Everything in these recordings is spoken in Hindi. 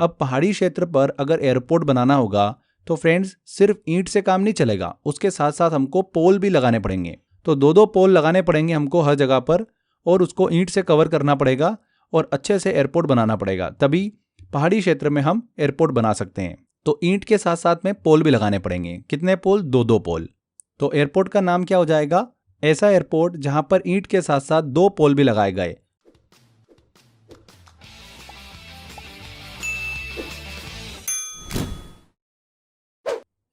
अब पहाड़ी क्षेत्र पर अगर एयरपोर्ट बनाना होगा तो फ्रेंड्स सिर्फ ईंट से काम नहीं चलेगा, उसके साथ साथ हमको पोल भी लगाने पड़ेंगे। तो दो दो पोल लगाने पड़ेंगे हमको हर जगह पर, और उसको ईंट से कवर करना पड़ेगा और अच्छे से एयरपोर्ट बनाना पड़ेगा, तभी पहाड़ी क्षेत्र में हम एयरपोर्ट बना सकते हैं। तो ईंट के साथ साथ में पोल भी लगाने पड़ेंगे। कितने पोल? दो दो पोल। तो एयरपोर्ट का नाम क्या हो जाएगा? ऐसा एयरपोर्ट जहां पर ईंट के साथ साथ दो पोल भी लगाए गए।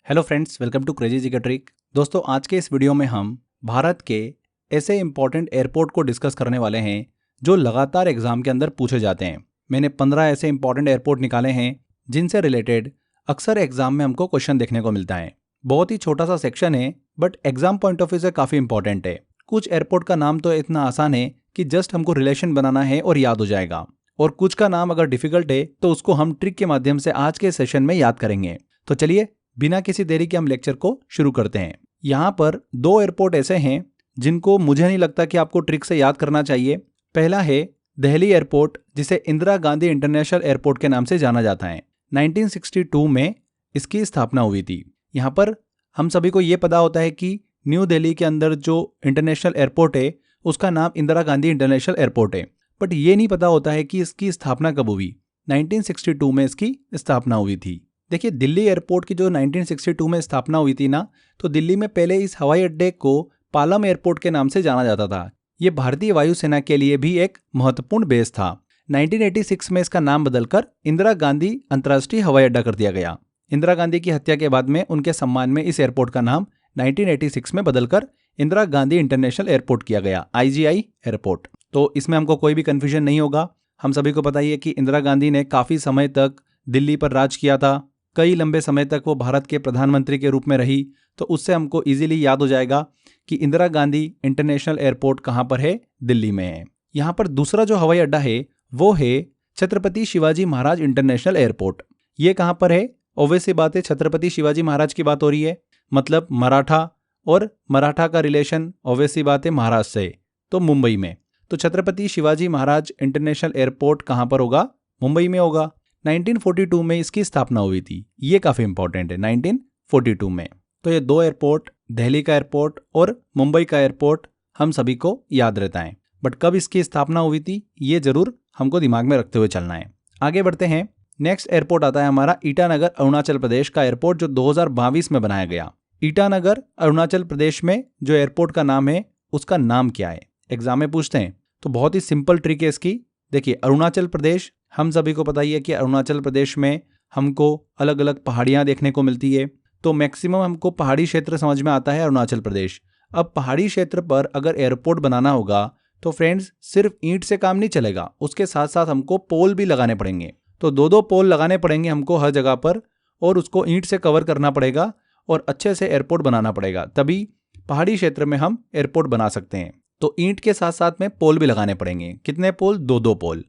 Hello friends, welcome to crazy G K trick. दोस्तों, आज के इस वीडियो में हम भारत के ऐसे इंपॉर्टेंट एयरपोर्ट को डिस्कस करने वाले हैं जो लगातार एग्जाम के अंदर पूछे जाते हैं। मैंने 15 ऐसे इंपॉर्टेंट एयरपोर्ट निकाले हैं जिनसे रिलेटेड अक्सर एग्जाम में हमको क्वेश्चन देखने को मिलता है। बहुत ही छोटा सा सेक्शन है but exam point of view से काफ़ी इंपॉर्टेंट है। कुछ एयरपोर्ट का नाम तो इतना आसान है कि जस्ट हमको रिलेशन बनाना है और याद हो जाएगा, और कुछ का नाम अगर डिफिकल्ट है तो उसको हम ट्रिक के माध्यम से आज के सेशन में याद करेंगे। तो चलिए बिना किसी देरी के हम लेक्चर को शुरू करते हैं। यहाँ पर दो एयरपोर्ट ऐसे हैं जिनको मुझे नहीं लगता कि आपको ट्रिक से याद करना चाहिए। पहला है दिल्ली एयरपोर्ट, जिसे इंदिरा गांधी इंटरनेशनल एयरपोर्ट के नाम से जाना जाता है। 1962 में इसकी स्थापना हुई थी। यहाँ पर हम सभी को ये पता होता है कि न्यू दिल्ली के अंदर जो इंटरनेशनल एयरपोर्ट है उसका नाम इंदिरा गांधी इंटरनेशनल एयरपोर्ट है, बट ये नहीं पता होता है कि इसकी स्थापना कब हुई। 1962 में इसकी स्थापना हुई थी। देखिए, दिल्ली एयरपोर्ट की जो 1962 में स्थापना हुई थी ना, तो दिल्ली में पहले इस हवाई अड्डे को पालम एयरपोर्ट के नाम से जाना जाता था। ये भारतीय वायुसेना के लिए भी एक महत्वपूर्ण बेस था। 1986 में इसका नाम बदलकर इंदिरा गांधी अंतर्राष्ट्रीय हवाई अड्डा कर दिया गया। इंदिरा गांधी की हत्या के बाद में उनके सम्मान में इस एयरपोर्ट का नाम 1986 में बदलकर इंदिरा गांधी इंटरनेशनल एयरपोर्ट किया गया, IGI एयरपोर्ट। तो इसमें हमको कोई भी कन्फ्यूजन नहीं होगा। हम सभी को पता ही है कि इंदिरा गांधी ने काफ़ी समय तक दिल्ली पर राज किया था। कई लंबे समय तक वो भारत के प्रधानमंत्री के रूप में रही, तो उससे हमको इजीली याद हो जाएगा कि इंदिरा गांधी इंटरनेशनल एयरपोर्ट कहाँ पर है? दिल्ली में है। यहाँ पर दूसरा जो हवाई अड्डा है वो है छत्रपति शिवाजी महाराज इंटरनेशनल एयरपोर्ट। ये कहाँ पर है? ऑब्वियस सी बात है, छत्रपति शिवाजी महाराज की बात हो रही है, मतलब मराठा, और मराठा का रिलेशन ऑब्वियस सी बात है महाराष्ट्र से, तो मुंबई में। तो छत्रपति शिवाजी महाराज इंटरनेशनल एयरपोर्ट कहाँ पर होगा? मुंबई में होगा। 1942 में इसकी स्थापना हुई थी। ये काफ़ी इंपॉर्टेंट है, 1942 में। तो ये दो एयरपोर्ट, दिल्ली का एयरपोर्ट और मुंबई का एयरपोर्ट, हम सभी को याद रहता है, बट कब इसकी स्थापना हुई थी ये जरूर हमको दिमाग में रखते हुए चलना है। आगे बढ़ते हैं। नेक्स्ट एयरपोर्ट आता है हमारा ईटानगर अरुणाचल प्रदेश का एयरपोर्ट, जो 2022 में बनाया गया। ईटानगर अरुणाचल प्रदेश में जो एयरपोर्ट का नाम है उसका नाम क्या है? एग्जाम में पूछते हैं। तो बहुत ही सिंपल ट्रिक है इसकी। देखिए, अरुणाचल प्रदेश, हम सभी को पता ही है कि अरुणाचल प्रदेश में हमको अलग अलग पहाड़ियाँ देखने को मिलती है, तो मैक्सिमम हमको पहाड़ी क्षेत्र समझ में आता है अरुणाचल प्रदेश। अब पहाड़ी क्षेत्र पर अगर एयरपोर्ट बनाना होगा तो फ्रेंड्स सिर्फ ईंट से काम नहीं चलेगा, उसके साथ साथ हमको पोल भी लगाने पड़ेंगे। तो दो दो पोल लगाने पड़ेंगे हमको हर जगह पर, और उसको ईंट से कवर करना पड़ेगा और अच्छे से एयरपोर्ट बनाना पड़ेगा, तभी पहाड़ी क्षेत्र में हम एयरपोर्ट बना सकते हैं। तो ईंट के साथ साथ में पोल भी लगाने पड़ेंगे। कितने पोल? दो दो पोल।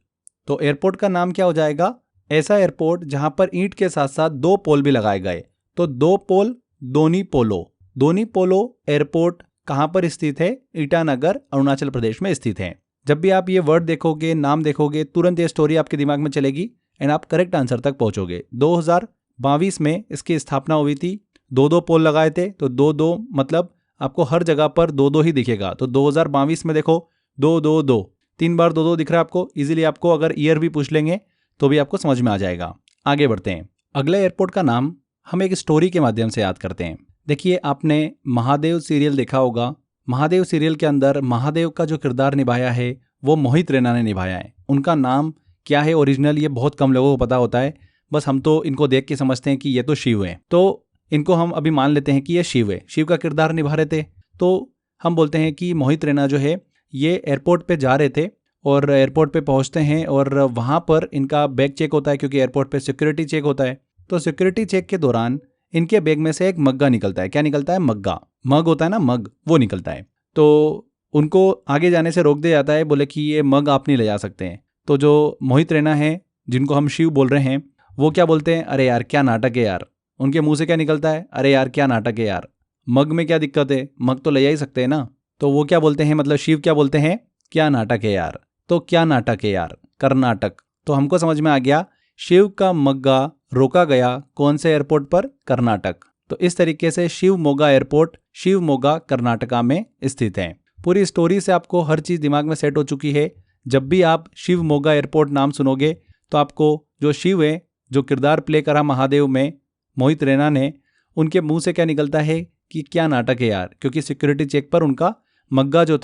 तो एयरपोर्ट का नाम क्या हो जाएगा? ऐसा एयरपोर्ट जहां पर ईंट के साथ साथ दो पोल भी लगाए गए। तो दो पोल, दोनी पोलो। दोनी पोलो एयरपोर्ट कहां पर स्थित है? ईटानगर अरुणाचल प्रदेश में स्थित है। जब भी आप ये वर्ड देखोगे, नाम देखोगे, तुरंत ये स्टोरी आपके दिमाग में चलेगी एंड आप करेक्ट आंसर तक पहुंचोगे। 2022 में इसकी स्थापना हुई थी। दो दो पोल लगाए थे, तो दो दो मतलब आपको हर जगह पर दो दो ही दिखेगा। तो 2022 में देखो, दो दो दो, 3 बार दो दो दिख रहा है आपको। इजीली आपको अगर ईयर भी पूछ लेंगे तो भी आपको समझ में आ जाएगा। आगे बढ़ते हैं। अगले एयरपोर्ट का नाम हम एक स्टोरी के माध्यम से याद करते हैं। देखिए, आपने महादेव सीरियल देखा होगा। महादेव सीरियल के अंदर महादेव का जो किरदार निभाया है वो मोहित रैना ने निभाया है। उनका नाम क्या है ओरिजिनल, ये बहुत कम लोगों को पता होता है। बस हम तो इनको देख के समझते हैं कि ये तो शिव है, तो इनको हम अभी मान लेते हैं कि ये शिव है, शिव का किरदार निभा रहे थे। तो हम बोलते हैं कि मोहित रैना जो है ये एयरपोर्ट पे जा रहे थे, और एयरपोर्ट पे पहुंचते हैं और वहाँ पर इनका बैग चेक होता है, क्योंकि एयरपोर्ट पे सिक्योरिटी चेक होता है। तो सिक्योरिटी चेक के दौरान इनके बैग में से एक मग्गा निकलता है। क्या निकलता है? मग्गा। मग होता है ना, मग, वो निकलता है। तो उनको आगे जाने से रोक दिया जाता है, बोले कि ये मग आप नहीं ले जा सकते हैं। तो जो मोहित रैना है, जिनको हम शिव बोल रहे हैं, वो क्या बोलते हैं? अरे यार क्या नाटक है यार। उनके मुंह से क्या निकलता है? अरे यार क्या नाटक है यार, मग में क्या दिक्कत है, मग तो ले जा ही सकते हैं ना। तो वो क्या बोलते हैं, मतलब शिव क्या बोलते हैं? क्या नाटक है यार। तो क्या नाटक है यार, कर्नाटक। तो हमको समझ में आ गया शिव का मग्गा रोका गया कौन से एयरपोर्ट पर? कर्नाटक। तो इस तरीके से शिवमोगा एयरपोर्ट शिवमोगा कर्नाटका में स्थित है। पूरी स्टोरी से आपको हर चीज़ दिमाग में सेट हो चुकी है। जब भी आप शिवमोगा एयरपोर्ट नाम सुनोगे तो आपको जो शिव है, जो किरदार प्ले करा महादेव में मोहित रैना ने, उनके मुंह से क्या निकलता है कि क्या नाटक है यार, क्योंकि सिक्योरिटी चेक पर उनका मग्गा जो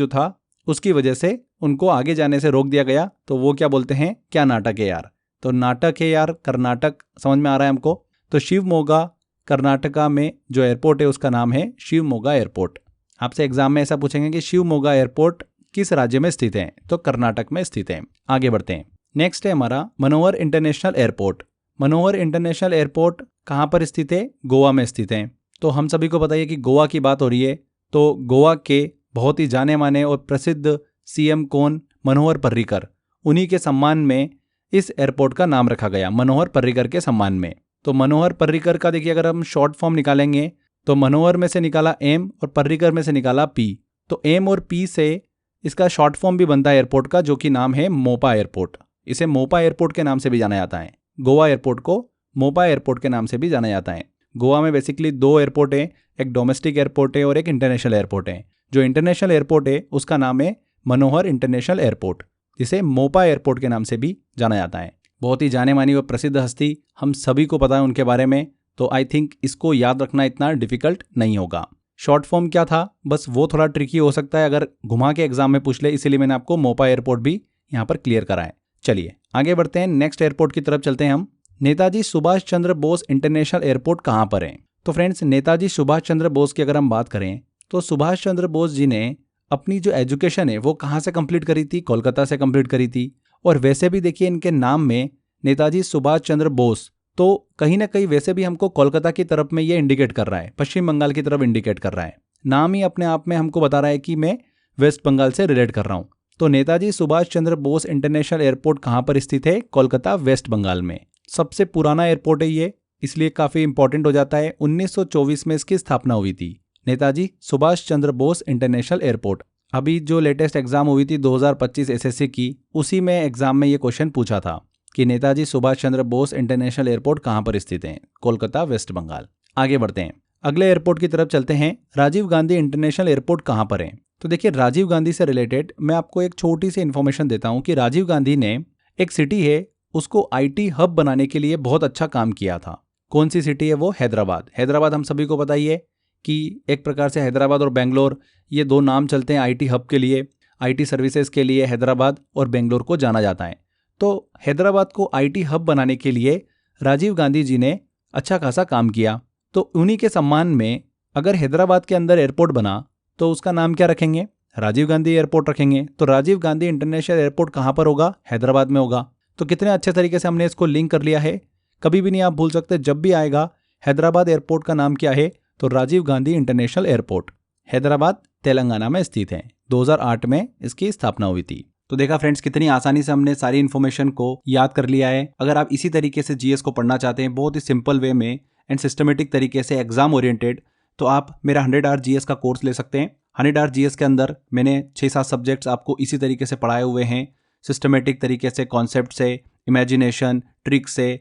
था उसकी वजह से उनको आगे जाने से रोक दिया गया। तो वो क्या बोलते हैं, क्या नाटक है यार। तो नाटक है यार, कर्नाटक समझ में आ रहा है हमको। तो शिवमोगा कर्नाटका में जो एयरपोर्ट है उसका नाम है शिवमोगा एयरपोर्ट। आपसे एग्जाम में ऐसा पूछेंगे कि शिवमोगा एयरपोर्ट किस राज्य में स्थित है, तो कर्नाटक में स्थित है। आगे बढ़ते हैं। नेक्स्ट है हमारा मनोहर इंटरनेशनल एयरपोर्ट। मनोहर इंटरनेशनल एयरपोर्ट कहाँ पर स्थित है? गोवा में स्थित है। तो हम सभी को पता है कि गोवा की बात हो रही है, तो गोवा के बहुत ही जाने माने और प्रसिद्ध सीएम कौन? मनोहर पर्रिकर। उन्हीं के सम्मान में इस एयरपोर्ट का नाम रखा गया, मनोहर पर्रिकर के सम्मान में। तो मनोहर पर्रिकर का देखिए अगर हम शॉर्ट फॉर्म निकालेंगे तो मनोहर में से निकाला एम और पर्रिकर में से निकाला पी। तो एम और पी से इसका शॉर्ट फॉर्म भी बनता है एयरपोर्ट का, जो कि नाम है मोपा एयरपोर्ट। इसे मोपा एयरपोर्ट के नाम से भी जाना जाता है। गोवा एयरपोर्ट को मोपा एयरपोर्ट के नाम से भी जाना जाता है। गोवा में बेसिकली दो एयरपोर्ट हैं, एक डोमेस्टिक एयरपोर्ट है और एक इंटरनेशनल एयरपोर्ट है। जो इंटरनेशनल एयरपोर्ट है उसका नाम है मनोहर इंटरनेशनल एयरपोर्ट, जिसे मोपा एयरपोर्ट के नाम से भी जाना जाता है। बहुत ही जाने मानी और प्रसिद्ध हस्ती, हम सभी को पता है उनके बारे में, तो आई थिंक इसको याद रखना इतना डिफिकल्ट नहीं होगा। शॉर्ट फॉर्म क्या था, बस वो थोड़ा ट्रिकी हो सकता है अगर घुमा के एग्जाम में पूछ ले, इसीलिए मैंने आपको मोपा एयरपोर्ट भी यहाँ पर क्लियर करा है। चलिए आगे बढ़ते हैं, नेक्स्ट एयरपोर्ट की तरफ चलते हैं हम। नेताजी सुभाष चंद्र बोस इंटरनेशनल एयरपोर्ट कहाँ पर है? तो फ्रेंड्स, नेताजी सुभाष चंद्र बोस की अगर हम बात करें तो सुभाष चंद्र बोस जी ने अपनी जो एजुकेशन है वो कहाँ से कंप्लीट करी थी? कोलकाता से कंप्लीट करी थी। और वैसे भी देखिए इनके नाम में नेताजी सुभाष चंद्र बोस, तो कहीं ना कहीं वैसे भी हमको कोलकाता की तरफ में ये इंडिकेट कर रहा है, पश्चिम बंगाल की तरफ इंडिकेट कर रहा है। नाम ही अपने आप में हमको बता रहा है कि मैं वेस्ट बंगाल से रिलेट कर रहा हूँ। तो नेताजी सुभाष चंद्र बोस इंटरनेशनल एयरपोर्ट कहाँ पर स्थित है? कोलकाता, वेस्ट बंगाल में। सबसे पुराना एयरपोर्ट है ये, इसलिए काफ़ी इंपॉर्टेंट हो जाता है। 1924 में इसकी स्थापना हुई थी, नेताजी सुभाष चंद्र बोस इंटरनेशनल एयरपोर्ट। अभी जो लेटेस्ट एग्जाम हुई थी 2025 एसएससी की, उसी में एग्जाम में ये क्वेश्चन पूछा था कि नेताजी सुभाष चंद्र बोस इंटरनेशनल एयरपोर्ट कहाँ पर स्थित है? कोलकाता, वेस्ट बंगाल। आगे बढ़ते हैं, अगले एयरपोर्ट की तरफ चलते हैं। राजीव गांधी इंटरनेशनल एयरपोर्ट कहाँ पर है? तो देखिए राजीव गांधी से रिलेटेड मैं आपको एक छोटी सी इन्फॉर्मेशन देता हूँ कि राजीव गांधी ने एक सिटी है उसको आईटी हब बनाने के लिए बहुत अच्छा काम किया था। कौन सी सिटी है वो? हैदराबाद। हैदराबाद हम सभी को पता ही है कि एक प्रकार से हैदराबाद और बेंगलोर, ये दो नाम चलते हैं आईटी हब के लिए, आईटी सर्विसेज के लिए हैदराबाद और बेंगलोर को जाना जाता है। तो हैदराबाद को आईटी हब बनाने के लिए राजीव गांधी जी ने अच्छा खासा काम किया। तो उन्हीं के सम्मान में अगर हैदराबाद के अंदर एयरपोर्ट बना तो उसका नाम क्या रखेंगे? राजीव गांधी एयरपोर्ट रखेंगे। तो राजीव गांधी इंटरनेशनल एयरपोर्ट कहाँ पर होगा? हैदराबाद में होगा। तो कितने अच्छे तरीके से हमने इसको लिंक कर लिया है, कभी भी नहीं आप भूल सकते। जब भी आएगा हैदराबाद एयरपोर्ट का नाम क्या है, तो राजीव गांधी इंटरनेशनल एयरपोर्ट, हैदराबाद, तेलंगाना में स्थित है। 2008 में इसकी स्थापना हुई थी। तो देखा फ्रेंड्स, कितनी आसानी से हमने सारी इन्फॉर्मेशन को याद कर लिया है। अगर आप इसी तरीके से जीएस को पढ़ना चाहते हैं बहुत ही सिंपल वे में एंड सिस्टमेटिक तरीके से, एग्जाम ओरिएंटेड, तो आप मेरा 100 आवर जीएस का कोर्स ले सकते हैं। 100 आवर जीएस के अंदर मैंने 6-7 सब्जेक्ट्स आपको इसी तरीके से पढ़ाए हुए हैं, सिस्टमेटिक तरीके से, कॉन्सेप्ट से, इमेजिनेशन, ट्रिक से,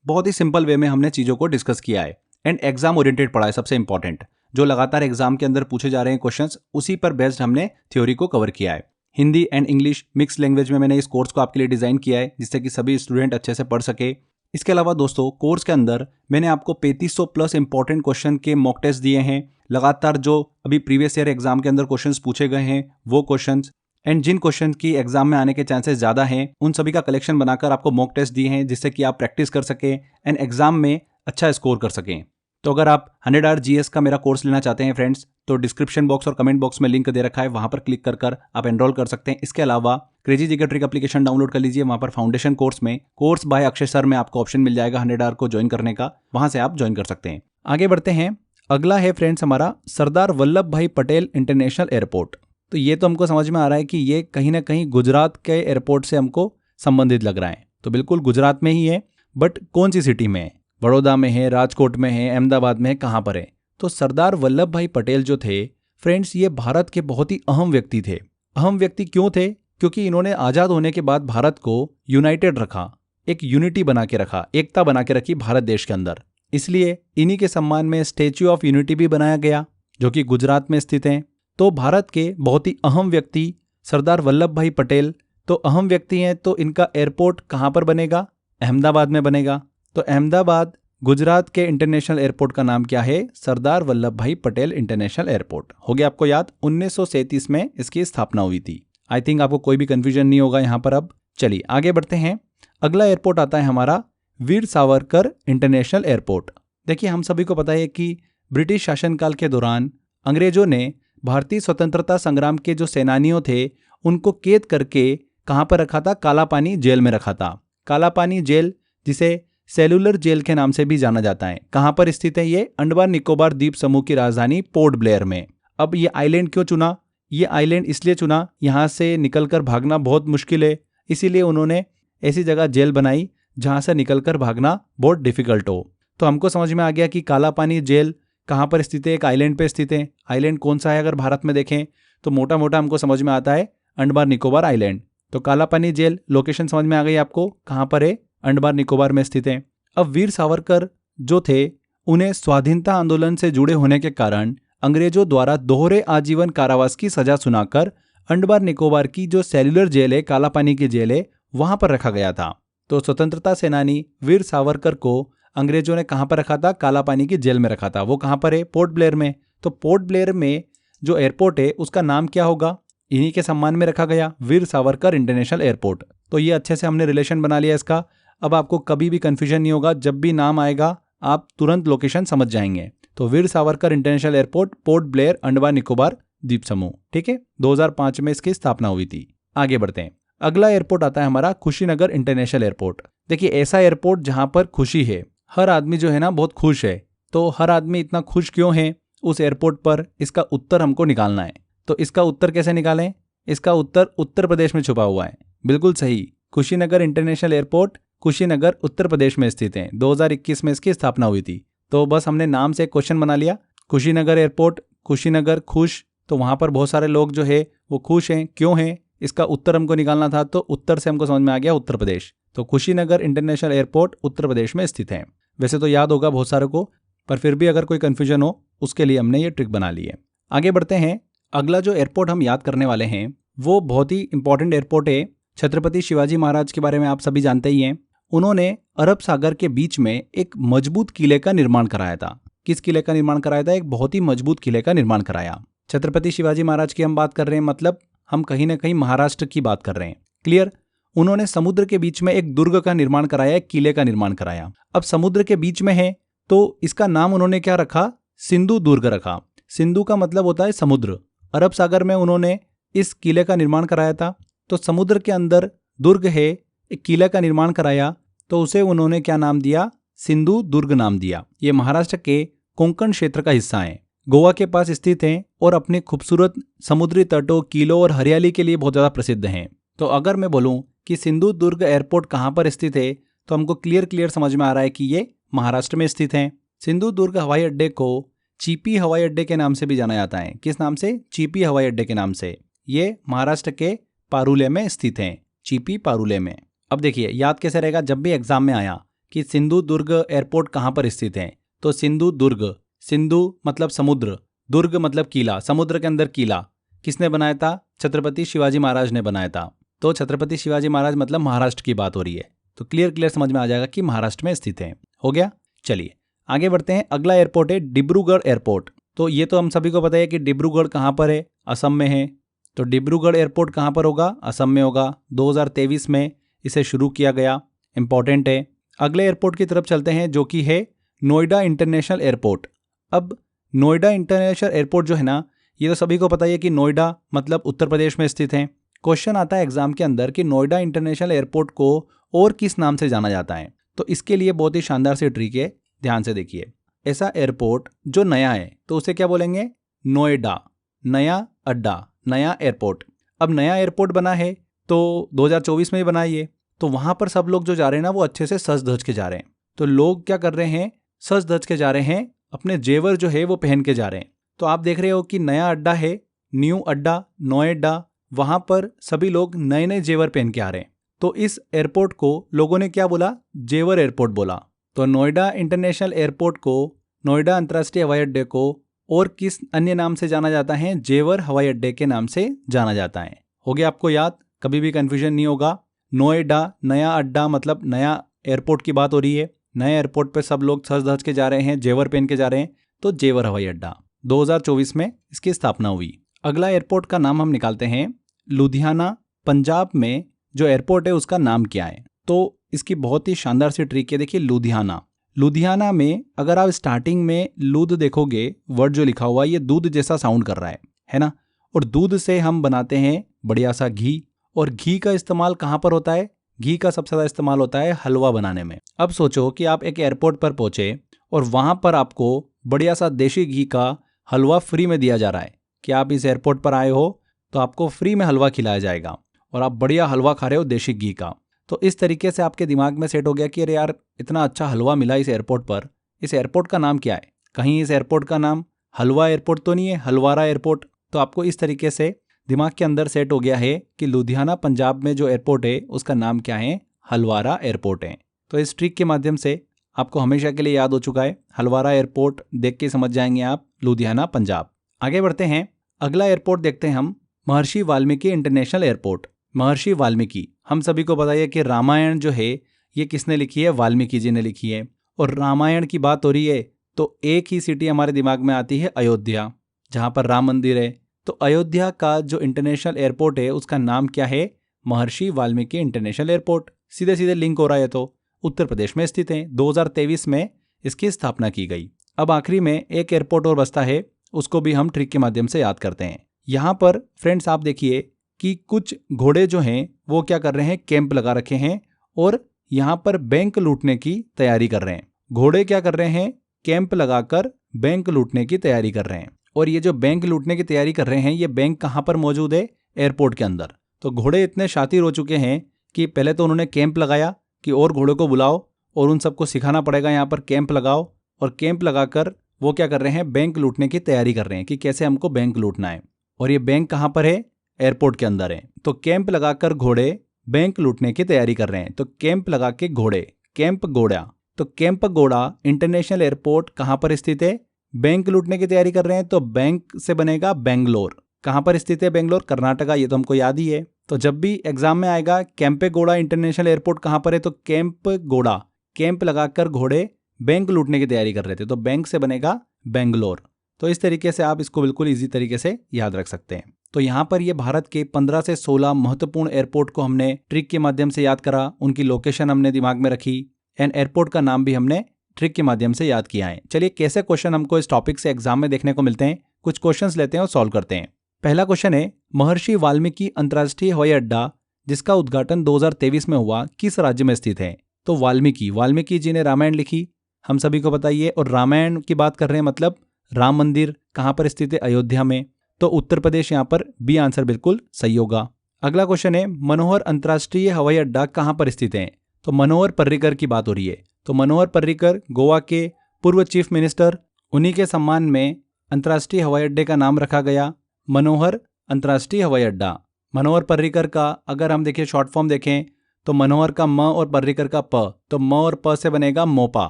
बहुत ही सिंपल वे में हमने चीज़ों को डिस्कस किया है एंड एग्जाम ओरिएंटेड पढ़ा है। सबसे इंपॉर्टेंट जो लगातार एग्जाम के अंदर पूछे जा रहे हैं क्वेश्चंस, उसी पर बेस्ड हमने थ्योरी को कवर किया है। Hindi and English mix language में मैंने इस कोर्स को आपके लिए डिज़ाइन किया है, जिससे कि सभी स्टूडेंट अच्छे से पढ़ सके। इसके अलावा दोस्तों, कोर्स के अंदर मैंने आपको 3500 प्लस इंपॉर्टेंट क्वेश्चन के मॉक टेस्ट दिए हैं। लगातार जो अभी प्रीवियस ईयर एग्जाम के अंदर क्वेश्चंस पूछे गए हैं वो क्वेश्चंस, एंड जिन क्वेश्चन की एग्जाम में आने के चांसेस ज़्यादा हैं, उन सभी का कलेक्शन बनाकर आपको मॉक टेस्ट दिए हैं, जिससे कि आप प्रैक्टिस कर सकें एंड एग्जाम में अच्छा स्कोर कर सकें। तो अगर आप 100 आवर जीएस का मेरा कोर्स लेना चाहते हैं फ्रेंड्स, तो डिस्क्रिप्शन बॉक्स और कमेंट बॉक्स में लिंक दे रखा है, वहां पर क्लिक कर आप एनरोल कर सकते हैं। इसके अलावा crazy GK trick application download कर लीजिए, वहां पर फाउंडेशन कोर्स में कोर्स बाय अक्षय सर में आपको ऑप्शन मिल जाएगा 100 आवर को ज्वाइन करने का, वहां से आप ज्वाइन कर सकते हैं। आगे बढ़ते हैं, अगला है फ्रेंड्स हमारा सरदार वल्लभ भाई पटेल इंटरनेशनल एयरपोर्ट। तो ये तो हमको समझ में आ रहा है कि ये कहीं ना कहीं गुजरात के एयरपोर्ट से हमको संबंधित लग रहा है। तो बिल्कुल गुजरात में ही है, बट कौन सी सिटी में है? बड़ौदा में है, राजकोट में है, अहमदाबाद में है, कहाँ पर है? तो सरदार वल्लभ भाई पटेल जो थे फ्रेंड्स, ये भारत के बहुत ही अहम व्यक्ति थे। अहम व्यक्ति क्यों थे? क्योंकि इन्होंने आज़ाद होने के बाद भारत को यूनाइटेड रखा। एक यूनिटी बना के रखा, एकता बना के रखी भारत देश के अंदर। इसलिए इन्हीं के सम्मान में स्टैच्यू ऑफ यूनिटी भी बनाया गया, जो कि गुजरात में स्थित है। तो भारत के बहुत ही अहम व्यक्ति सरदार वल्लभ भाई पटेल तो अहम व्यक्ति हैं, तो इनका एयरपोर्ट कहाँ पर बनेगा? अहमदाबाद में बनेगा। तो अहमदाबाद गुजरात के इंटरनेशनल एयरपोर्ट का नाम क्या है? सरदार वल्लभ भाई पटेल इंटरनेशनल एयरपोर्ट। हो गया आपको याद? 1937 में इसकी स्थापना हुई थी। आई थिंक आपको कोई भी कंफ्यूजन नहीं होगा यहाँ पर। अब चलिए आगे बढ़ते हैं। अगला एयरपोर्ट आता है हमारा वीर सावरकर इंटरनेशनल एयरपोर्ट। देखिए, हम सभी को पता है कि ब्रिटिश शासनकाल के दौरान अंग्रेजों ने भारतीय स्वतंत्रता संग्राम के जो सेनानियों थे उनको कैद करके कहाँ पर रखा था? कालापानी जेल में रखा था। कालापानी जेल, जिसे सेलुलर जेल के नाम से भी जाना जाता है, कहाँ पर स्थित है? ये अंडमान निकोबार द्वीप समूह की राजधानी पोर्ट ब्लेयर में। अब ये आइलैंड क्यों चुना? ये आइलैंड इसलिए चुना, यहाँ से निकलकर भागना बहुत मुश्किल है, इसीलिए उन्होंने ऐसी जगह जेल बनाई जहाँ से निकलकर भागना बहुत डिफिकल्ट हो। तो हमको समझ में आ गया कि कालापानी जेल कहाँ पर स्थित है? एक आइलैंड पे स्थित है। आइलैंड कौन सा है? अगर भारत में देखें तो मोटा मोटा हमको समझ में आता है अंडमान निकोबार आइलैंड। तो कालापानी जेल लोकेशन समझ में आ गई आपको, कहाँ पर है? अंडमान निकोबार में स्थित है। अब वीर सावरकर जो थे, उन्हें स्वाधीनता आंदोलन से जुड़े होने के कारण अंग्रेजों द्वारा दोहरे आजीवन कारावास की सजा सुनाकर अंडमान निकोबार की जो सेल्युलर जेल है, कालापानी की जेल है, वहां पर रखा गया था। तो स्वतंत्रता सेनानी वीर सावरकर को अंग्रेजों ने कहां पर रखा था? कालापानी की जेल में रखा था। वो कहां पर है? पोर्ट ब्लेयर में। तो पोर्ट ब्लेयर में जो एयरपोर्ट है उसका नाम क्या होगा? इन्हीं के सम्मान में रखा गया, वीर सावरकर इंटरनेशनल एयरपोर्ट। तो ये अच्छे से हमने रिलेशन बना लिया इसका। अब आपको कभी भी कंफ्यूजन नहीं होगा, जब भी नाम आएगा आप तुरंत लोकेशन समझ जाएंगे। तो वीर सावरकर इंटरनेशनल एयरपोर्ट, पोर्ट ब्लेयर, अंडमान निकोबार द्वीप समूह। ठीक है, 2005 में इसकी स्थापना हुई थी। आगे बढ़ते हैं। अगला एयरपोर्ट आता है हमारा कुशीनगर इंटरनेशनल एयरपोर्ट। देखिए, ऐसा एयरपोर्ट जहां पर खुशी है, हर आदमी जो है ना बहुत खुश है। तो हर आदमी इतना खुश क्यों है उस एयरपोर्ट पर? इसका उत्तर हमको निकालना है। तो इसका उत्तर कैसे निकालें? इसका उत्तर उत्तर प्रदेश में छुपा हुआ है। बिल्कुल सही, कुशीनगर इंटरनेशनल एयरपोर्ट कुशीनगर उत्तर प्रदेश में स्थित है। 2021 में इसकी स्थापना हुई थी। तो बस हमने नाम से क्वेश्चन बना लिया, कुशीनगर एयरपोर्ट, कुशीनगर खुश। तो वहां पर बहुत सारे लोग जो है वो खुश हैं, क्यों हैं? इसका उत्तर हमको निकालना था, तो उत्तर से हमको समझ में आ गया उत्तर प्रदेश। तो कुशीनगर इंटरनेशनल एयरपोर्ट उत्तर प्रदेश में स्थित है। वैसे तो याद होगा बहुत सारों को, पर फिर भी अगर कोई कंफ्यूजन हो उसके लिए हमने ये ट्रिक बना ली है। आगे बढ़ते हैं। अगला जो एयरपोर्ट हम याद करने वाले हैं वो बहुत ही इंपॉर्टेंट एयरपोर्ट है। छत्रपति शिवाजी महाराज के बारे में आप सभी जानते ही हैं। उन्होंने अरब सागर के बीच में एक मजबूत किले का निर्माण कराया था। किस किले का निर्माण कराया था? एक बहुत ही मजबूत किले का निर्माण कराया। छत्रपति शिवाजी महाराज की हम बात कर रहे हैं, मतलब हम कहीं ना कहीं महाराष्ट्र की बात कर रहे हैं। क्लियर? उन्होंने समुद्र के बीच में एक दुर्ग का निर्माण कराया, एक किले का निर्माण कराया। अब समुद्र के बीच में है तो इसका नाम उन्होंने क्या रखा? सिंधु दुर्ग रखा। सिंधु का मतलब होता है समुद्र। अरब सागर में उन्होंने इस किले का निर्माण कराया था। तो समुद्र के अंदर दुर्ग है, एक किले का निर्माण कराया, तो उसे उन्होंने क्या नाम दिया? सिंधु दुर्ग नाम दिया। ये महाराष्ट्र के कोंकण क्षेत्र का हिस्सा है, गोवा के पास स्थित है और अपने खूबसूरत समुद्री तटों, किलों और हरियाली के लिए बहुत ज़्यादा प्रसिद्ध हैं। तो अगर मैं बोलूं कि सिंधु दुर्ग एयरपोर्ट कहाँ पर स्थित है तो हमको क्लियर समझ में आ रहा है कि ये महाराष्ट्र में स्थित है। सिंधु दुर्ग हवाई अड्डे को चीपी हवाई अड्डे के नाम से भी जाना जाता है। किस नाम से? चीपी हवाई अड्डे के नाम से। ये महाराष्ट्र के पारुले में स्थित है, चीपी पारुले में। अब देखिए, याद कैसे रहेगा? जब भी एग्जाम में आया कि सिंधु दुर्ग एयरपोर्ट कहाँ पर स्थित है, तो सिंधु दुर्ग, सिंधु मतलब समुद्र, दुर्ग मतलब किला, समुद्र के अंदर किला किसने बनाया था? छत्रपति शिवाजी महाराज ने बनाया था। तो छत्रपति शिवाजी महाराज मतलब महाराष्ट्र की बात हो रही है। तो क्लियर समझ में आ जाएगा कि महाराष्ट्र में स्थित है। हो गया? चलिए आगे बढ़ते हैं। अगला एयरपोर्ट है डिब्रूगढ़ एयरपोर्ट। तो ये तो हम सभी को पता है कि डिब्रूगढ़ कहाँ पर है? असम में है। तो डिब्रूगढ़ एयरपोर्ट कहाँ पर होगा? असम में होगा। 2023 में इसे शुरू किया गया, इंपॉर्टेंट है। अगले एयरपोर्ट की तरफ चलते हैं जो कि है नोएडा इंटरनेशनल एयरपोर्ट। अब नोएडा इंटरनेशनल एयरपोर्ट जो है ना, ये तो सभी को पता है कि नोएडा मतलब उत्तर प्रदेश में स्थित है। क्वेश्चन आता है एग्जाम के अंदर कि नोएडा इंटरनेशनल एयरपोर्ट को और किस नाम से जाना जाता है। तो इसके लिए बहुत ही शानदार सी ट्रिक है, ध्यान से देखिए। ऐसा एयरपोर्ट जो नया है तो उसे क्या बोलेंगे? नोएडा, नया अड्डा, नया एयरपोर्ट। अब नया एयरपोर्ट बना है तो 2024 में ही बना है, तो वहां पर सब लोग जो जा रहे हैं ना वो अच्छे से सज धज के जा रहे हैं। तो लोग क्या कर रहे हैं? सज धज के जा रहे हैं, अपने जेवर जो है वो पहन के जा रहे हैं। तो आप देख रहे हो कि नया अड्डा है, न्यू अड्डा, नोएडा, वहां पर सभी लोग नए नए जेवर पहन के आ रहे हैं। तो इस एयरपोर्ट को लोगों ने क्या बोला, जेवर एयरपोर्ट बोला। तो नोएडा इंटरनेशनल एयरपोर्ट को, नोएडा अंतर्राष्ट्रीय हवाई अड्डे को और किस अन्य नाम से जाना जाता है, जेवर हवाई अड्डे के नाम से जाना जाता है। हो गया आपको याद, कभी भी कंफ्यूजन नहीं होगा। नोएडा नया अड्डा मतलब नया एयरपोर्ट की बात हो रही है, नए एयरपोर्ट पे सब लोग सज धज के जा रहे हैं, जेवर पहन के जा रहे हैं, तो जेवर हवाई अड्डा 2024 में इसकी स्थापना हुई। अगला एयरपोर्ट का नाम हम निकालते हैं लुधियाना। पंजाब में जो एयरपोर्ट है उसका नाम क्या है, तो इसकी बहुत ही शानदार सी ट्रिक है। देखिए लुधियाना, लुधियाना में अगर आप स्टार्टिंग में लूध देखोगे, वर्ड जो लिखा हुआ है ये दूध जैसा साउंड कर रहा है ना। और दूध से हम बनाते हैं बढ़िया सा घी, और घी का इस्तेमाल कहाँ पर होता है, घी का सबसे ज़्यादा इस्तेमाल होता है हलवा बनाने में। अब सोचो कि आप एक एयरपोर्ट पर पहुंचे और वहां पर आपको बढ़िया सा देशी घी का हलवा फ्री में दिया जा रहा है कि आप इस एयरपोर्ट पर आए हो तो आपको फ्री में हलवा खिलाया जाएगा और आप बढ़िया हलवा खा रहे हो देशी घी का। तो इस तरीके से आपके दिमाग में सेट हो गया कि अरे यार इतना अच्छा हलवा मिला इस एयरपोर्ट पर, इस एयरपोर्ट का नाम क्या है। कहीं इस एयरपोर्ट का नाम हलवा एयरपोर्ट तो नहीं है, हलवारा एयरपोर्ट। तो आपको इस तरीके से दिमाग के अंदर सेट हो गया है कि लुधियाना पंजाब में जो एयरपोर्ट है उसका नाम क्या है, हलवारा एयरपोर्ट है। तो इस ट्रिक के माध्यम से आपको हमेशा के लिए याद हो चुका है, हलवारा एयरपोर्ट देख के समझ जाएंगे आप, लुधियाना पंजाब। आगे बढ़ते हैं, अगला एयरपोर्ट देखते हैं हम, महर्षि वाल्मीकि इंटरनेशनल एयरपोर्ट। महर्षि वाल्मीकि, हम सभी को बताइए कि रामायण जो है ये किसने लिखी है, वाल्मीकि जी ने लिखी है। और रामायण की बात हो रही है तो एक ही सिटी हमारे दिमाग में आती है, अयोध्या, जहाँ पर राम मंदिर है। तो अयोध्या का जो इंटरनेशनल एयरपोर्ट है उसका नाम क्या है, महर्षि वाल्मीकि इंटरनेशनल एयरपोर्ट। सीधे सीधे लिंक हो रहा है, तो उत्तर प्रदेश में स्थित है। 2023 में इसकी स्थापना की गई। अब आखिरी में एक एयरपोर्ट और बचता है, उसको भी हम ट्रिक के माध्यम से याद करते हैं। यहाँ पर फ्रेंड्स आप देखिए कि कुछ घोड़े जो हैं वो क्या कर रहे हैं, कैंप लगा रखे हैं और यहाँ पर बैंक लूटने की तैयारी कर रहे हैं। घोड़े क्या कर रहे हैं, कैंप लगाकर बैंक लूटने की तैयारी कर रहे हैं। और ये जो बैंक लूटने की तैयारी कर रहे हैं, ये बैंक कहाँ पर मौजूद है, एयरपोर्ट के अंदर। तो घोड़े इतने शातिर हो चुके हैं कि पहले तो उन्होंने कैंप लगाया कि और घोड़ों को बुलाओ और उन सबको सिखाना पड़ेगा, यहाँ पर कैंप लगाओ। और कैंप लगाकर वो क्या कर रहे हैं, बैंक लूटने की तैयारी कर रहे हैं कि कैसे हमको बैंक लूटना है। और ये बैंक कहाँ पर है, एयरपोर्ट के अंदर है। तो कैंप लगाकर घोड़े बैंक लूटने की तैयारी कर रहे हैं। तो कैंप लगा के घोड़े, कैंप घोड़ा। तो कैंप घोड़ा इंटरनेशनल एयरपोर्ट कहाँ पर स्थित है, बैंक लूटने की तैयारी कर रहे हैं। तो बैंक से बनेगा बेंगलोर। कहाँ पर स्थित है, बेंगलोर, कर्नाटका, ये तो हमको याद ही है। तो जब भी एग्जाम में आएगा कैंपेगौड़ा इंटरनेशनल एयरपोर्ट कहाँ पर है, तो कैंपगौड़ा, कैंप लगाकर घोड़े बैंक लूटने की तैयारी कर रहे थे, तो बैंक से बनेगा बेंगलोर। तो इस तरीके से आप इसको बिल्कुल इजी तरीके से याद रख सकते हैं। तो यहाँ पर ये भारत के 15 से 16 महत्वपूर्ण एयरपोर्ट को हमने ट्रिक के माध्यम से याद करा, उनकी लोकेशन हमने दिमाग में रखी एंड एयरपोर्ट का नाम भी हमने ट्रिक के माध्यम से याद किया है। चलिए कैसे क्वेश्चन हमको इस टॉपिक से एग्जाम में देखने को मिलते हैं, कुछ क्वेश्चंस लेते हैं और सॉल्व करते हैं। पहला क्वेश्चन है, महर्षि वाल्मीकि अंतर्राष्ट्रीय हवाई अड्डा जिसका उद्घाटन 2023 में हुआ किस राज्य में स्थित है। तो वाल्मीकि जी ने रामायण लिखी, हम सभी को बताइए, और रामायण की बात कर रहे हैं मतलब राम मंदिर कहाँ पर स्थित है, अयोध्या में। तो उत्तर प्रदेश यहाँ पर बी आंसर बिल्कुल सही होगा। अगला क्वेश्चन है, मनोहर अंतर्राष्ट्रीय हवाई अड्डा कहाँ पर स्थित है। तो मनोहर पर्रिकर की बात हो रही है। तो मनोहर पर्रिकर गोवा के पूर्व चीफ मिनिस्टर, उन्हीं के सम्मान में अंतर्राष्ट्रीय हवाई अड्डे का नाम रखा गया मनोहर अंतर्राष्ट्रीय हवाई अड्डा। मनोहर पर्रिकर का अगर हम देखें शॉर्ट फॉर्म देखें तो मनोहर का म और पर्रिकर का प, तो म और प से बनेगा मोपा।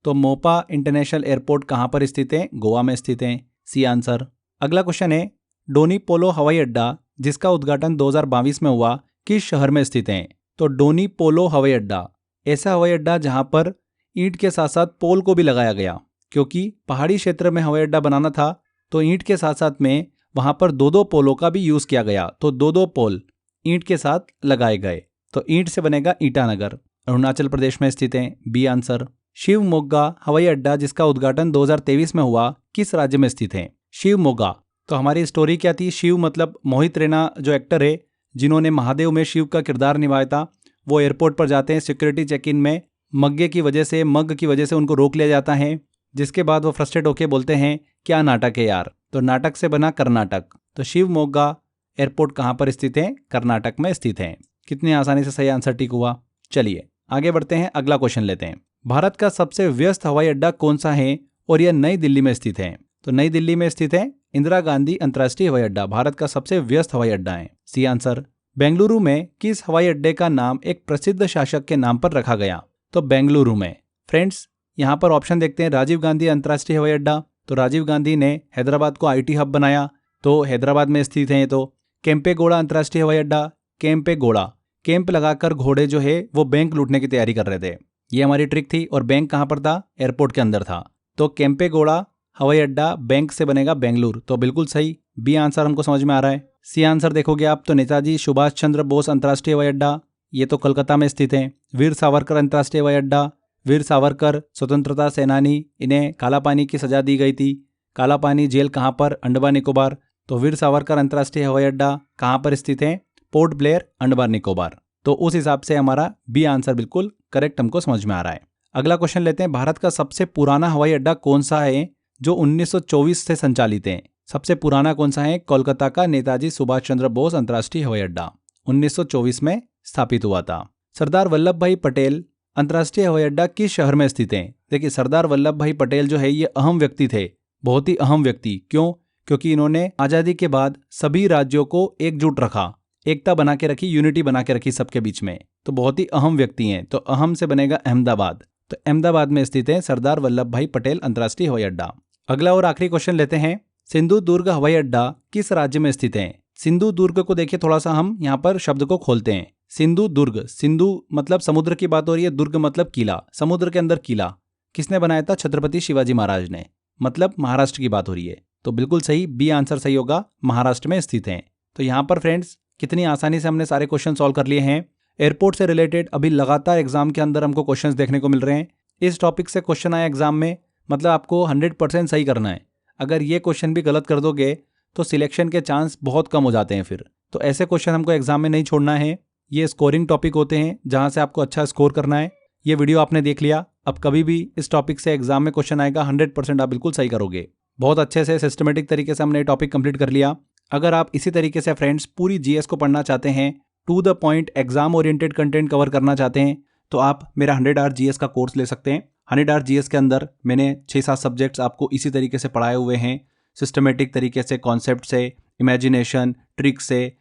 तो मोपा इंटरनेशनल एयरपोर्ट कहाँ पर स्थित है, गोवा में स्थित है, सी आंसर। अगला क्वेश्चन है, डोनी पोलो हवाई अड्डा जिसका उद्घाटन 2022 में हुआ किस शहर में स्थित है। तो डोनी पोलो हवाई अड्डा ऐसा हवाई अड्डा जहां पर ईंट के साथ साथ पोल को भी लगाया गया, क्योंकि पहाड़ी क्षेत्र में हवाई अड्डा बनाना था तो ईंट के साथ साथ में वहां पर दो पोलों का भी यूज किया गया। तो दो पोल ईंट के साथ लगाए गए। तो ईंट से बनेगा ईटानगर, अरुणाचल प्रदेश में स्थित है, बी आंसर। शिवमोगा हवाई अड्डा जिसका उद्घाटन 2023 में हुआ किस राज्य में स्थित है। शिवमोगा, तो हमारी स्टोरी क्या थी, शिव मतलब मोहित रैना जो एक्टर है जिन्होंने महादेव में शिव का किरदार निभाया था, वो एयरपोर्ट पर जाते हैं, सिक्योरिटी चेक इन में मग की वजह से उनको रोक लिया जाता है, जिसके बाद वो फ्रस्ट्रेट होकर बोलते हैं क्या नाटक है यार। तो नाटक से बना कर्नाटक। तो शिवमोगा एयरपोर्ट कहाँ पर स्थित है, कर्नाटक में स्थित है। कितनी आसानी से सही आंसर टिक हुआ। चलिए आगे बढ़ते हैं, अगला क्वेश्चन लेते हैं। भारत का सबसे व्यस्त हवाई अड्डा कौन सा है और यह नई दिल्ली में स्थित है। तो नई दिल्ली में स्थित है इंदिरा गांधी अंतर्राष्ट्रीय हवाई अड्डा, भारत का सबसे व्यस्त हवाई अड्डा है, सी आंसर। बेंगलुरु में किस हवाई अड्डे का नाम एक प्रसिद्ध शासक के नाम पर रखा गया? तो बेंगलुरु में। फ्रेंड्स, यहाँ पर ऑप्शन देखते हैं। राजीव गांधी अंतर्राष्ट्रीय हवाई अड्डा, तो राजीव गांधी ने हैदराबाद को आईटी हब बनाया, तो हैदराबाद में स्थित है। तो केम्पेगौड़ा अंतर्राष्ट्रीय हवाई अड्डा, केम्पेगौड़ा, कैंप लगाकर घोड़े जो है वो बैंक लूटने की तैयारी कर रहे थे। ये हमारी ट्रिक थी। और बैंक कहाँ पर था? एयरपोर्ट के अंदर था। तो केम्पेगौड़ा हवाई अड्डा बैंक से बनेगा बेंगलुरु, तो बिल्कुल सही बी आंसर हमको समझ में आ रहा है। सी आंसर देखोगे आप तो नेताजी सुभाष चंद्र बोस अंतर्राष्ट्रीय हवाई अड्डा, ये तो कोलकाता में स्थित है। वीर सावरकर अंतर्राष्ट्रीय हवाई अड्डा, वीर सावरकर स्वतंत्रता सेनानी, इन्हें काला पानी की सजा दी गई थी। काला पानी जेल कहाँ पर? अंडमान निकोबार। तो वीर सावरकर अंतर्राष्ट्रीय हवाई अड्डा कहाँ पर स्थित है? पोर्ट ब्लेयर, अंडमान निकोबार। तो उस हिसाब से हमारा बी आंसर बिल्कुल करेक्ट हमको समझ में आ रहा है। अगला क्वेश्चन लेते हैं। भारत का सबसे पुराना हवाई अड्डा कौन सा है जो 1924 से संचालित है? सबसे पुराना कौन सा है? कोलकाता का नेताजी सुभाष चंद्र बोस अंतर्राष्ट्रीय हवाई अड्डा 1924 में स्थापित हुआ था। सरदार वल्लभ भाई पटेल अंतर्राष्ट्रीय हवाई अड्डा किस शहर में स्थित है? देखिए, सरदार वल्लभ भाई पटेल जो है ये अहम व्यक्ति थे, बहुत ही अहम व्यक्ति। क्यों? क्योंकि इन्होंने आजादी के बाद सभी राज्यों को एकजुट रखा, एकता बना के रखी, यूनिटी बना के रखी सबके बीच में। तो बहुत ही अहम व्यक्ति हैं। तो अहम से बनेगा अहमदाबाद, तो अहमदाबाद में स्थित है सरदार वल्लभ भाई पटेल अंतर्राष्ट्रीय हवाई अड्डा। अगला और आखिरी क्वेश्चन लेते हैं। सिंधु दुर्ग हवाई अड्डा किस राज्य में स्थित है? सिंधु दुर्ग को देखिए, थोड़ा सा हम यहाँ पर शब्द को खोलते हैं। सिंधु दुर्ग, सिंधु मतलब समुद्र की बात हो रही है, दुर्ग मतलब किला, समुद्र के अंदर किला। किसने बनाया था? छत्रपति शिवाजी महाराज ने, मतलब महाराष्ट्र की बात हो रही है। तो बिल्कुल सही बी आंसर सही होगा, महाराष्ट्र में स्थित है। तो यहाँ पर फ्रेंड्स कितनी आसानी से हमने सारे क्वेश्चन सॉल्व कर लिए हैं। एयरपोर्ट से रिलेटेड अभी लगातार एग्जाम के अंदर हमको क्वेश्चंस देखने को मिल रहे हैं। इस टॉपिक से क्वेश्चन आए एग्जाम में, मतलब आपको 100% सही करना है। अगर ये क्वेश्चन भी गलत कर दोगे तो सिलेक्शन के चांस बहुत कम हो जाते हैं फिर। तो ऐसे क्वेश्चन हमको एग्जाम में नहीं छोड़ना है। ये स्कोरिंग टॉपिक होते हैं जहाँ से आपको अच्छा स्कोर करना है। ये वीडियो आपने देख लिया, अब कभी भी इस टॉपिक से एग्जाम में क्वेश्चन आएगा 100% आप बिल्कुल सही करोगे। बहुत अच्छे से सिस्टमेटिक तरीके से हमने ये टॉपिक कंप्लीट कर लिया। अगर आप इसी तरीके से फ्रेंड्स पूरी जीएस को पढ़ना चाहते हैं, to the point exam oriented content cover करना चाहते हैं, तो आप मेरा 100 आवर जीएस का कोर्स ले सकते हैं। 100 आवर जीएस के अंदर मैंने 6-7 सब्जेक्ट्स आपको इसी तरीके से पढ़ाए हुए हैं, सिस्टमेटिक तरीके से, कॉन्सेप्ट से, इमेजिनेशन, ट्रिक से,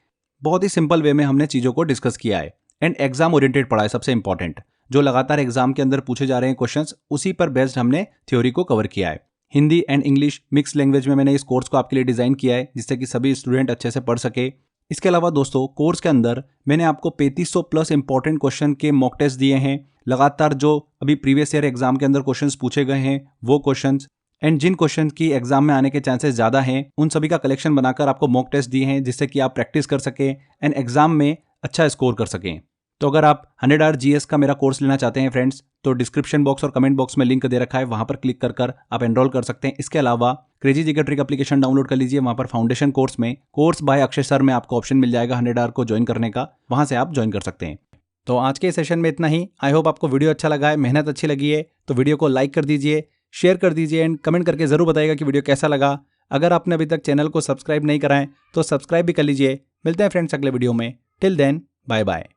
बहुत ही सिंपल वे में हमने चीज़ों को डिस्कस किया है। एंड एग्जाम ओरिएंटेड पढ़ा है, सबसे इंपॉर्टेंट। जो लगातार एग्जाम के अंदर पूछे जा रहे हैं क्वेश्चंस, उसी पर बेस्ड हमने थ्योरी को कवर किया है। Hindi and English mix language में मैंने इस कोर्स को आपके लिए डिज़ाइन किया है, जिससे कि सभी स्टूडेंट अच्छे से पढ़ सके। इसके अलावा दोस्तों, कोर्स के अंदर मैंने आपको 3500 प्लस इंपॉर्टेंट क्वेश्चन के मॉक टेस्ट दिए हैं। लगातार जो अभी प्रीवियस ईयर एग्जाम के अंदर क्वेश्चंस पूछे गए हैं वो क्वेश्चंस, एंड जिन क्वेश्चन की एग्जाम में आने के चांसेस ज़्यादा हैं, उन सभी का कलेक्शन बनाकर आपको मॉक टेस्ट दिए हैं, जिससे कि आप प्रैक्टिस कर सकें एंड एग्जाम में अच्छा स्कोर कर सकें। तो अगर आप 100 आवर जीएस का मेरा कोर्स लेना चाहते हैं फ्रेंड्स, तो डिस्क्रिप्शन बॉक्स और कमेंट बॉक्स में लिंक दे रखा है, वहां पर क्लिक कर आप एनरोल कर सकते हैं। इसके अलावा crazy GK trick application download कर लीजिए। वहां पर फाउंडेशन कोर्स में कोर्स बाय अक्षय सर में आपको ऑप्शन मिल जाएगा 100 आवर को ज्वाइन करने का, वहां से आप ज्वाइन कर सकते हैं। तो आज के सेशन में इतना ही। आई होप आपको वीडियो अच्छा लगा है, मेहनत अच्छी लगी है, तो वीडियो को लाइक कर दीजिए, शेयर कर दीजिए एंड कमेंट करके जरूर बताइएगा कि वीडियो कैसा लगा। अगर आपने अभी तक चैनल को सब्सक्राइब नहीं करा है तो सब्सक्राइब भी कर लीजिए। मिलते हैं फ्रेंड्स अगले वीडियो में। Till then, bye bye.